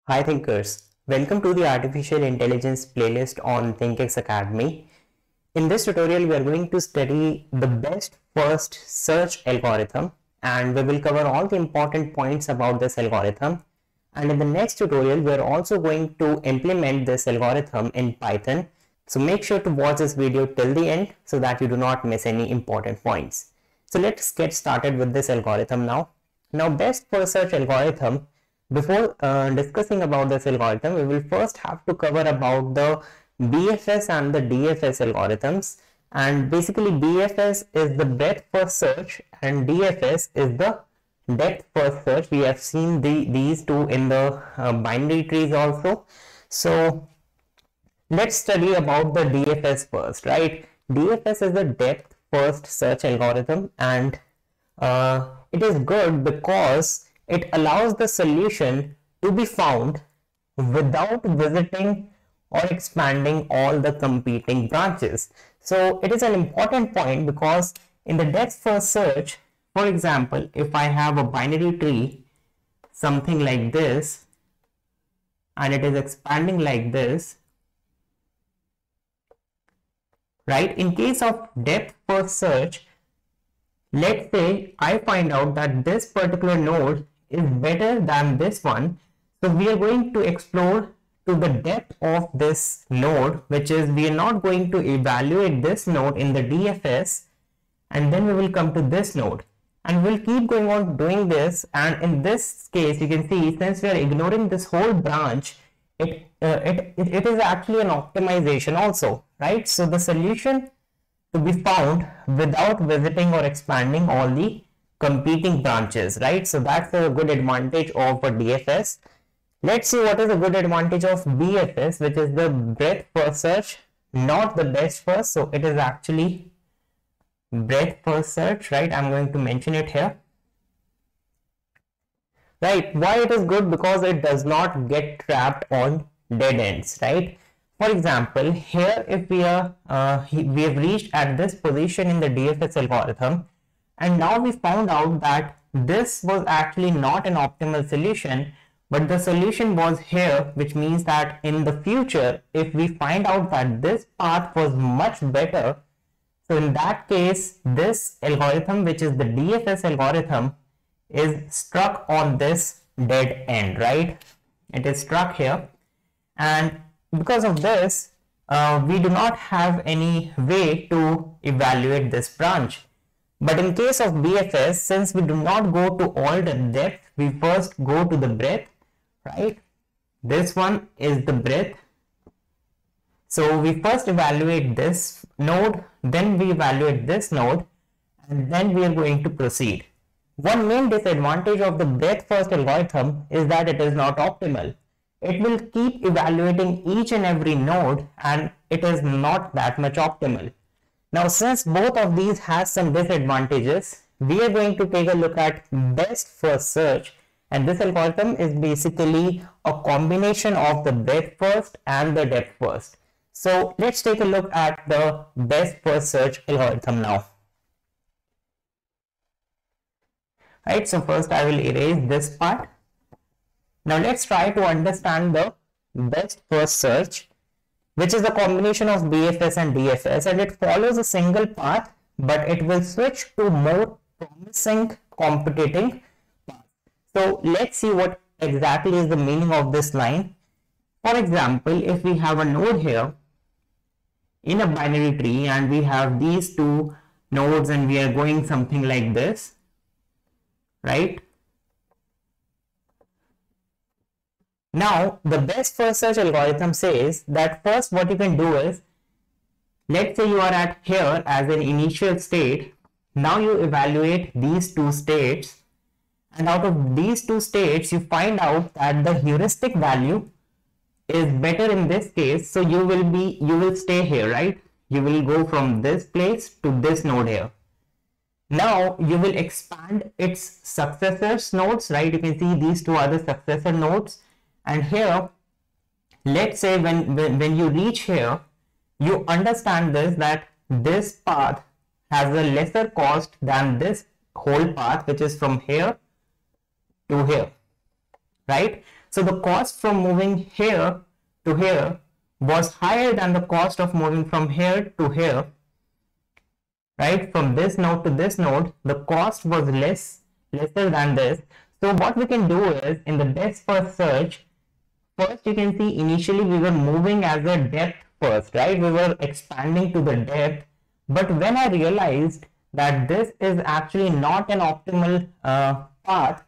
Hi thinkers, welcome to the Artificial Intelligence playlist on ThinkX Academy. In this tutorial, we are going to study the best first search algorithm and we will cover all the important points about this algorithm. And in the next tutorial, we are also going to implement this algorithm in Python. So make sure to watch this video till the end so that you do not miss any important points. So let's get started with this algorithm now. Now, best first search algorithm. Before discussing about this algorithm, we will first have to cover about the BFS and the DFS algorithms. And basically BFS is the breadth first search and DFS is the depth first search. We have seen these two in the binary trees also. So let's study about the DFS first, right? DFS is the depth first search algorithm and it is good because it allows the solution to be found without visiting or expanding all the competing branches. So it is an important point because in the depth first search, for example, if I have a binary tree, something like this, and it is expanding like this, right? In case of depth first search, let's say I find out that this particular node is better than this one. So we are going to explore to the depth of this node, which is we are not going to evaluate this node in the DFS and then we will come to this node and we'll keep going on doing this. And in this case, you can see since we are ignoring this whole branch, it is actually an optimization also, right? So the solution to be found without visiting or expanding all the competing branches, right? So that's a good advantage of a DFS. Let's see what is a good advantage of BFS, which is the breadth first search, not the best first. So it is actually breadth first search, right? I'm going to mention it here. Right, why it is good? Because it does not get trapped on dead ends, right? For example, here if we have reached at this position in the DFS algorithm and now we found out that this was actually not an optimal solution, but the solution was here, which means that in the future, if we find out that this path was much better, so in that case, this algorithm, which is the DFS algorithm, is struck on this dead end, right? It is struck here, and because of this, we do not have any way to evaluate this branch. But in case of BFS, since we do not go to all the depth, we first go to the breadth, right? This one is the breadth. So we first evaluate this node, then we evaluate this node, and then we are going to proceed. One main disadvantage of the breadth first algorithm is that it is not optimal. It will keep evaluating each and every node and it is not that much optimal. Now, since both of these has some disadvantages, we are going to take a look at best first search, and this algorithm is basically a combination of the breadth first and the depth first. So let's take a look at the best first search algorithm now. Right, so first I will erase this part. Now let's try to understand the best first search, which is a combination of BFS and DFS, and it follows a single path, but it will switch to more promising competing path. So let's see what exactly is the meaning of this line. For example, if we have a node here in a binary tree and we have these two nodes and we are going something like this, right? Now, the best first search algorithm says that first what you can do is, let's say you are at here as an initial state. Now you evaluate these two states, and out of these two states, you find out that the heuristic value is better in this case. So you will stay here, right? You will go from this place to this node here. Now you will expand its successors nodes, right? You can see these two are the successor nodes. And here, let's say when you reach here, you understand this, that this path has a lesser cost than this whole path, which is from here to here, right? So the cost from moving here to here was higher than the cost of moving from here to here, right? From this node to this node, the cost was lesser than this. So what we can do is, in the best first search, first you can see initially we were moving as a depth first, right? We were expanding to the depth, but when I realized that this is actually not an optimal path,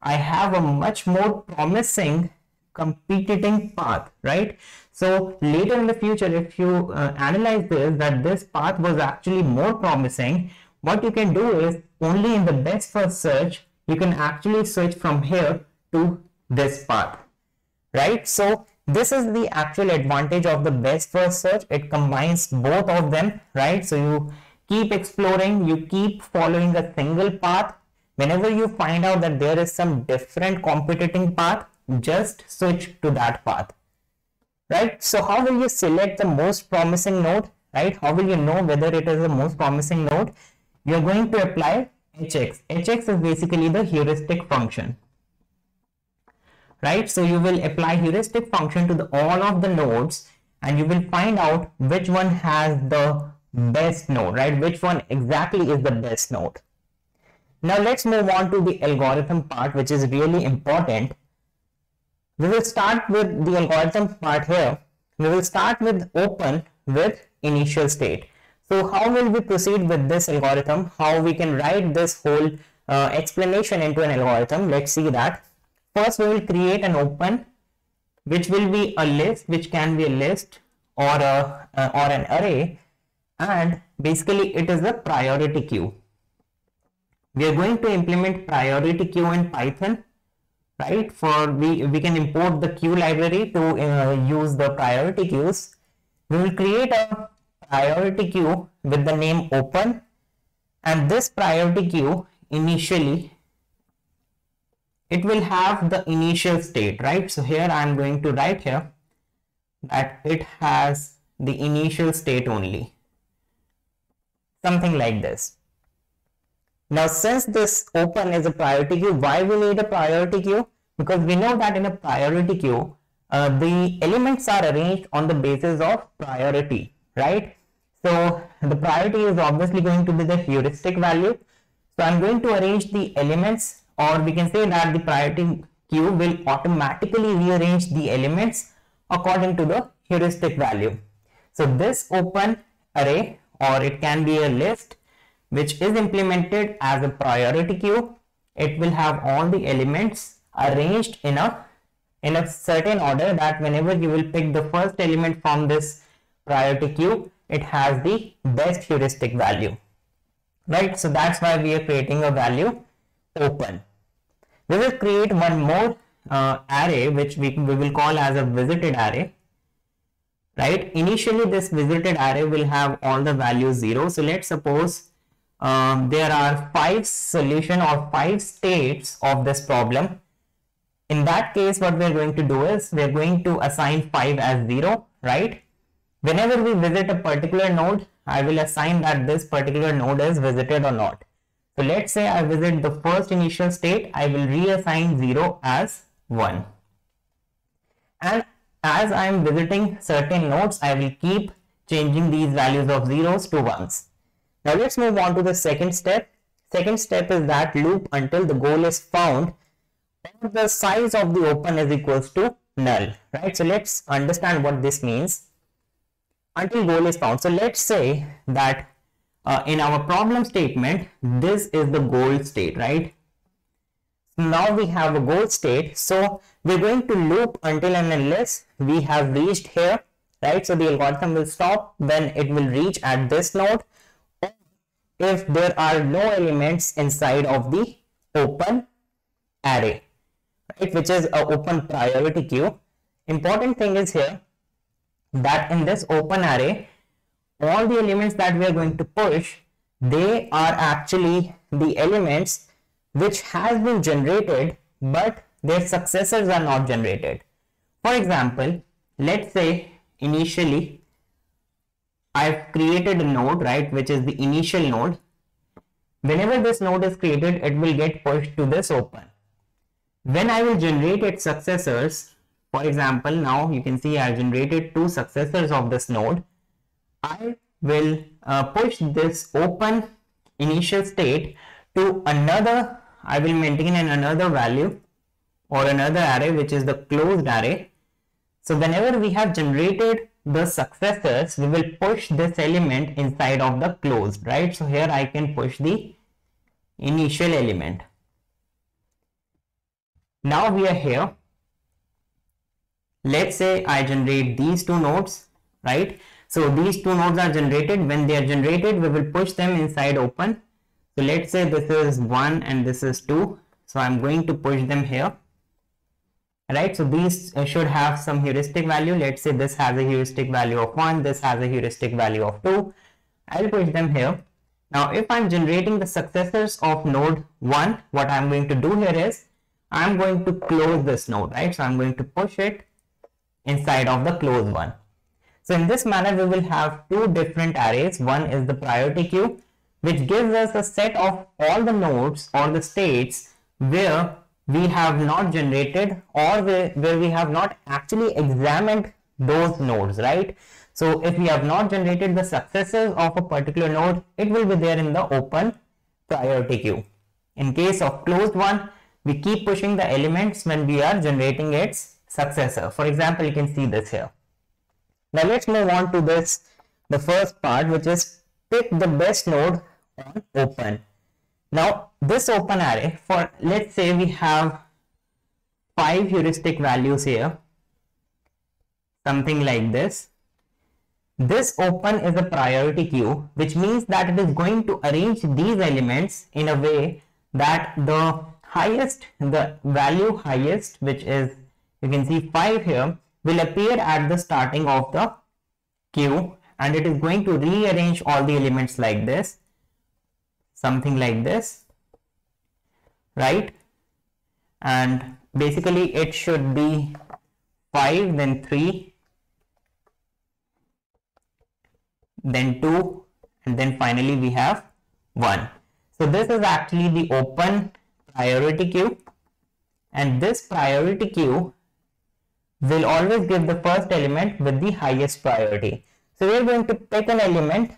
I have a much more promising competing path, right? So later in the future, if you analyze this, that this path was actually more promising, what you can do is, only in the best first search, you can actually switch from here to this path, right? So this is the actual advantage of the best first search. It combines both of them, right? So you keep exploring, you keep following a single path. Whenever you find out that there is some different competing path, just switch to that path, right? So how will you select the most promising node, right? How will you know whether it is the most promising node? You're going to apply HX. HX is basically the heuristic function, right? So you will apply heuristic function to all of the nodes, and you will find out which one has the best node, right? Which one exactly is the best node. Now let's move on to the algorithm part, which is really important. We will start with the algorithm part here. We will start with open with initial state. So how will we proceed with this algorithm? How we can write this whole explanation into an algorithm? Let's see that. First, we will create an open, which will be a list, which can be a list or an array, and basically it is a priority queue. We are going to implement priority queue in Python, right? For we can import the queue library to use the priority queues. We will create a priority queue with the name open, and this priority queue initially it will have the initial state, right? So here I am going to write here that it has the initial state only, something like this. Now, since this open is a priority queue, why we need a priority queue? Because we know that in a priority queue, the elements are arranged on the basis of priority, right? So the priority is obviously going to be the heuristic value. So I'm going to arrange the elements, or we can say that the priority queue will automatically rearrange the elements according to the heuristic value. So this open array, or it can be a list, which is implemented as a priority queue, it will have all the elements arranged in a certain order, that whenever you will pick the first element from this priority queue, it has the best heuristic value, right? So that's why we are creating a value open. We will create one more array, which we will call as a visited array, right? Initially this visited array will have all the values 0. So let's suppose there are 5 solution or 5 states of this problem. In that case, what we are going to do is we are going to assign 5 as 0, right? Whenever we visit a particular node, I will assign that this particular node is visited or not. So let's say I visit the first initial state, I will reassign 0 as 1. And as I am visiting certain nodes, I will keep changing these values of zeros to ones. Now let's move on to the second step. Second step is that loop until the goal is found or the size of the open is equals to null, right? So let's understand what this means. Until goal is found. So let's say that in our problem statement, this is the goal state, right? Now we have a goal state. So we're going to loop until and unless we have reached here, right? So the algorithm will stop when it will reach at this node, if there are no elements inside of the open array, right, which is an open priority queue. Important thing is here that in this open array, all the elements that we are going to push, they are actually the elements which has been generated, but their successors are not generated. For example, let's say initially I've created a node, right, which is the initial node. Whenever this node is created, it will get pushed to this open. When I will generate its successors, for example, now you can see I generated two successors of this node. I will push this open initial state to another, I will maintain another value or another array which is the closed array. So whenever we have generated the successors, we will push this element inside of the closed, right? So here I can push the initial element. Now we are here. Let's say I generate these two nodes, right? So these two nodes are generated. When they are generated, we will push them inside open. So let's say this is 1 and this is 2. So I'm going to push them here. Right, so these should have some heuristic value. Let's say this has a heuristic value of 1, this has a heuristic value of 2. I'll push them here. Now if I'm generating the successors of node 1, what I'm going to do here is I'm going to close this node, right? So I'm going to push it inside of the closed one. So in this manner we will have two different arrays. One is the priority queue, which gives us a set of all the nodes or the states where we have not generated or where we have not actually examined those nodes, right? So if we have not generated the successors of a particular node, it will be there in the open priority queue. In case of closed one, we keep pushing the elements when we are generating its successor. For example, you can see this here. Now let's move on to the first part, which is pick the best node on open. Now this open array, for let's say we have 5 heuristic values here, something like this. This open is a priority queue, which means that it is going to arrange these elements in a way that the value highest, which is, you can see 5 here, will appear at the starting of the queue, and it is going to rearrange all the elements like this, something like this, right? And basically it should be 5, then 3, then 2, and then finally we have 1. So this is actually the open priority queue, and this priority queue will always give the first element with the highest priority. So we are going to pick an element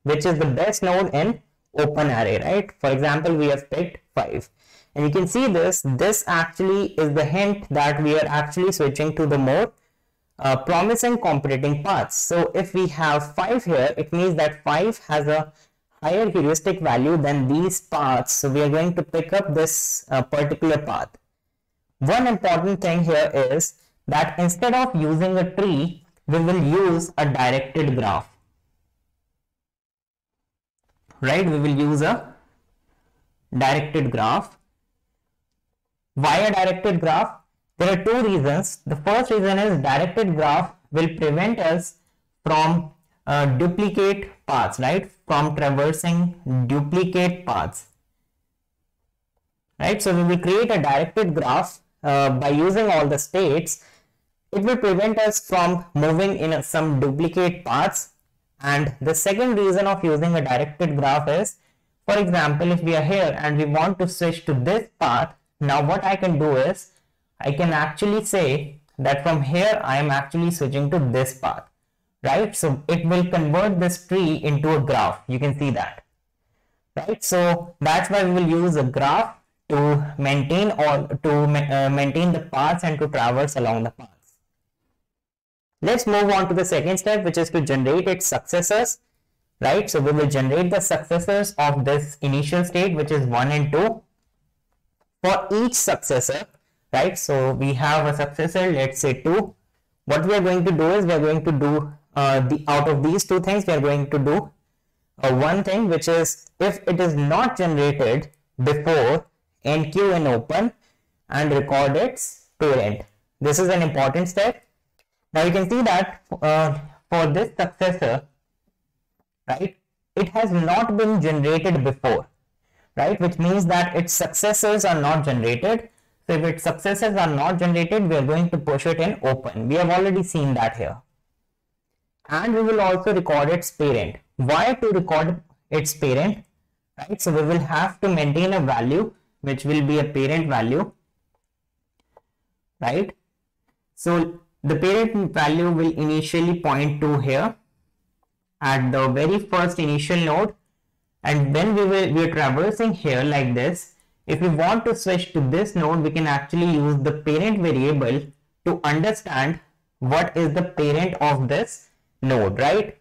which is the best node in open array, right? For example, we have picked 5, and you can see this actually is the hint that we are actually switching to the more promising competing paths. So if we have 5 here, it means that 5 has a higher heuristic value than these paths, so we are going to pick up this particular path. One important thing here is that instead of using a tree, we will use a directed graph, right? We will use a directed graph. Why a directed graph? There are two reasons. The first reason is directed graph will prevent us from duplicate paths, right? From traversing duplicate paths, right? So we will create a directed graph by using all the states. It will prevent us from moving in some duplicate paths. And the second reason of using a directed graph is, for example, if we are here and we want to switch to this path, now what I can do is I can actually say that from here I am actually switching to this path, right? So it will convert this tree into a graph. You can see that, right? So that's why we will use a graph to maintain maintain the paths and to traverse along the paths. Let's move on to the second step, which is to generate its successors, right? So we will generate the successors of this initial state, which is 1 and 2 for each successor, right? So we have a successor, let's say 2. What we are going to do is we are going to do out of these two things, we are going to do one thing, which is if it is not generated before enqueue in open and record its parent. This is an important step. Now you can see that for this successor, right, it has not been generated before, right, which means that its successors are not generated. So if its successors are not generated, we are going to push it in open. We have already seen that here. And we will also record its parent. Why to record its parent? Right, so we will have to maintain a value which will be a parent value, right? So the parent value will initially point to here at the very first initial node, and when we are traversing here like this, if we want to switch to this node, we can actually use the parent variable to understand what is the parent of this node, right?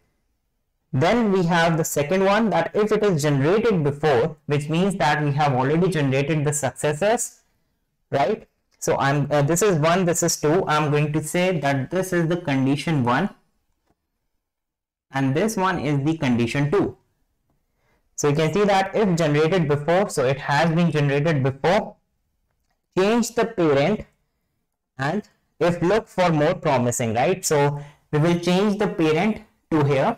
Then we have the second one, that if it is generated before, which means that we have already generated the successors, right? So this is 1, this is 2. I'm going to say that this is the condition 1 and this one is the condition 2. So you can see that if generated before, so it has been generated before, change the parent, and if look for more promising, right? So we will change the parent to here.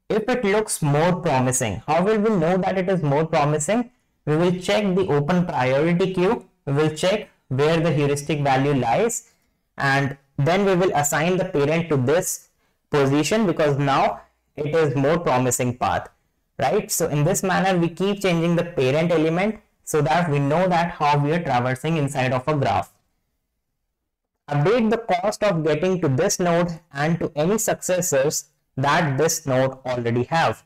If it looks more promising, how will we know that it is more promising? We will check the open priority queue. We will check where the heuristic value lies, and then we will assign the parent to this position because now it is more promising path, right? So in this manner, we keep changing the parent element so that we know that how we are traversing inside of a graph. Update the cost of getting to this node and to any successors that this node already have.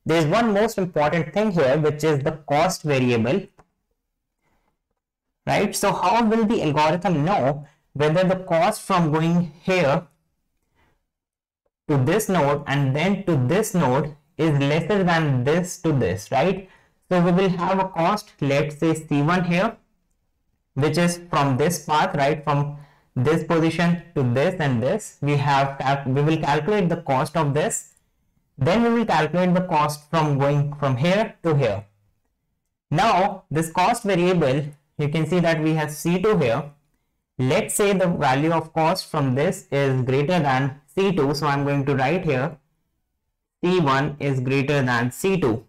There is one most important thing here, which is the cost variable, right? So how will the algorithm know whether the cost from going here to this node and then to this node is lesser than this to this, right? So we will have a cost, let's say C1 here, which is from this path, right? From this position to this and this, we will calculate the cost of this. Then we will calculate the cost from going from here to here. Now this cost variable, you can see that we have C2 here. Let's say the value of cost from this is greater than C2. So I'm going to write here C1 is greater than C2.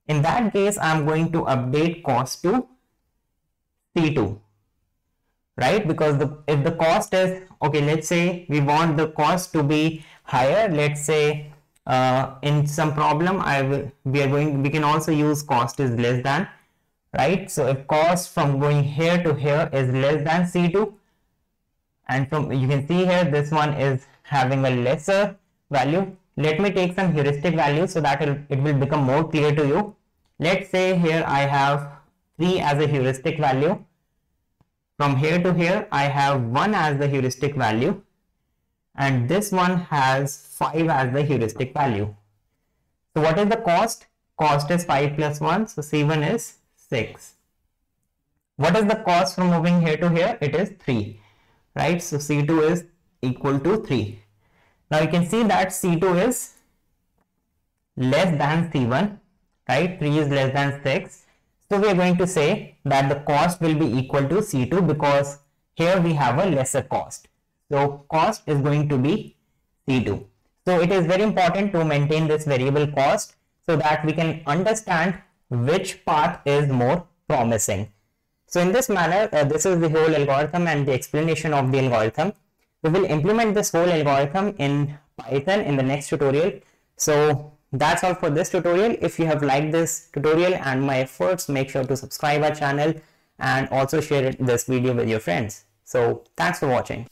In that case, I'm going to update cost to C2. Right, because if the cost is okay, let's say we want the cost to be higher. Let's say in some problem we can also use cost is less than, right? So if cost from going here to here is less than C2, and from you can see here this one is having a lesser value. Let me take some heuristic value so that it will become more clear to you. Let's say here I have 3 as a heuristic value. From here to here, I have 1 as the heuristic value, and this one has 5 as the heuristic value. So what is the cost? Cost is 5 plus 1, so C1 is 6. What is the cost from moving here to here? It is 3, right? So C2 is equal to 3. Now you can see that C2 is less than C1, right? 3 is less than 6. So we are going to say that the cost will be equal to C2 because here we have a lesser cost. So cost is going to be C2. So it is very important to maintain this variable cost so that we can understand which path is more promising. So in this manner, this is the whole algorithm and the explanation of the algorithm. We will implement this whole algorithm in Python in the next tutorial. So that's all for this tutorial. If you have liked this tutorial and my efforts, make sure to subscribe our channel and also share this video with your friends. So thanks for watching.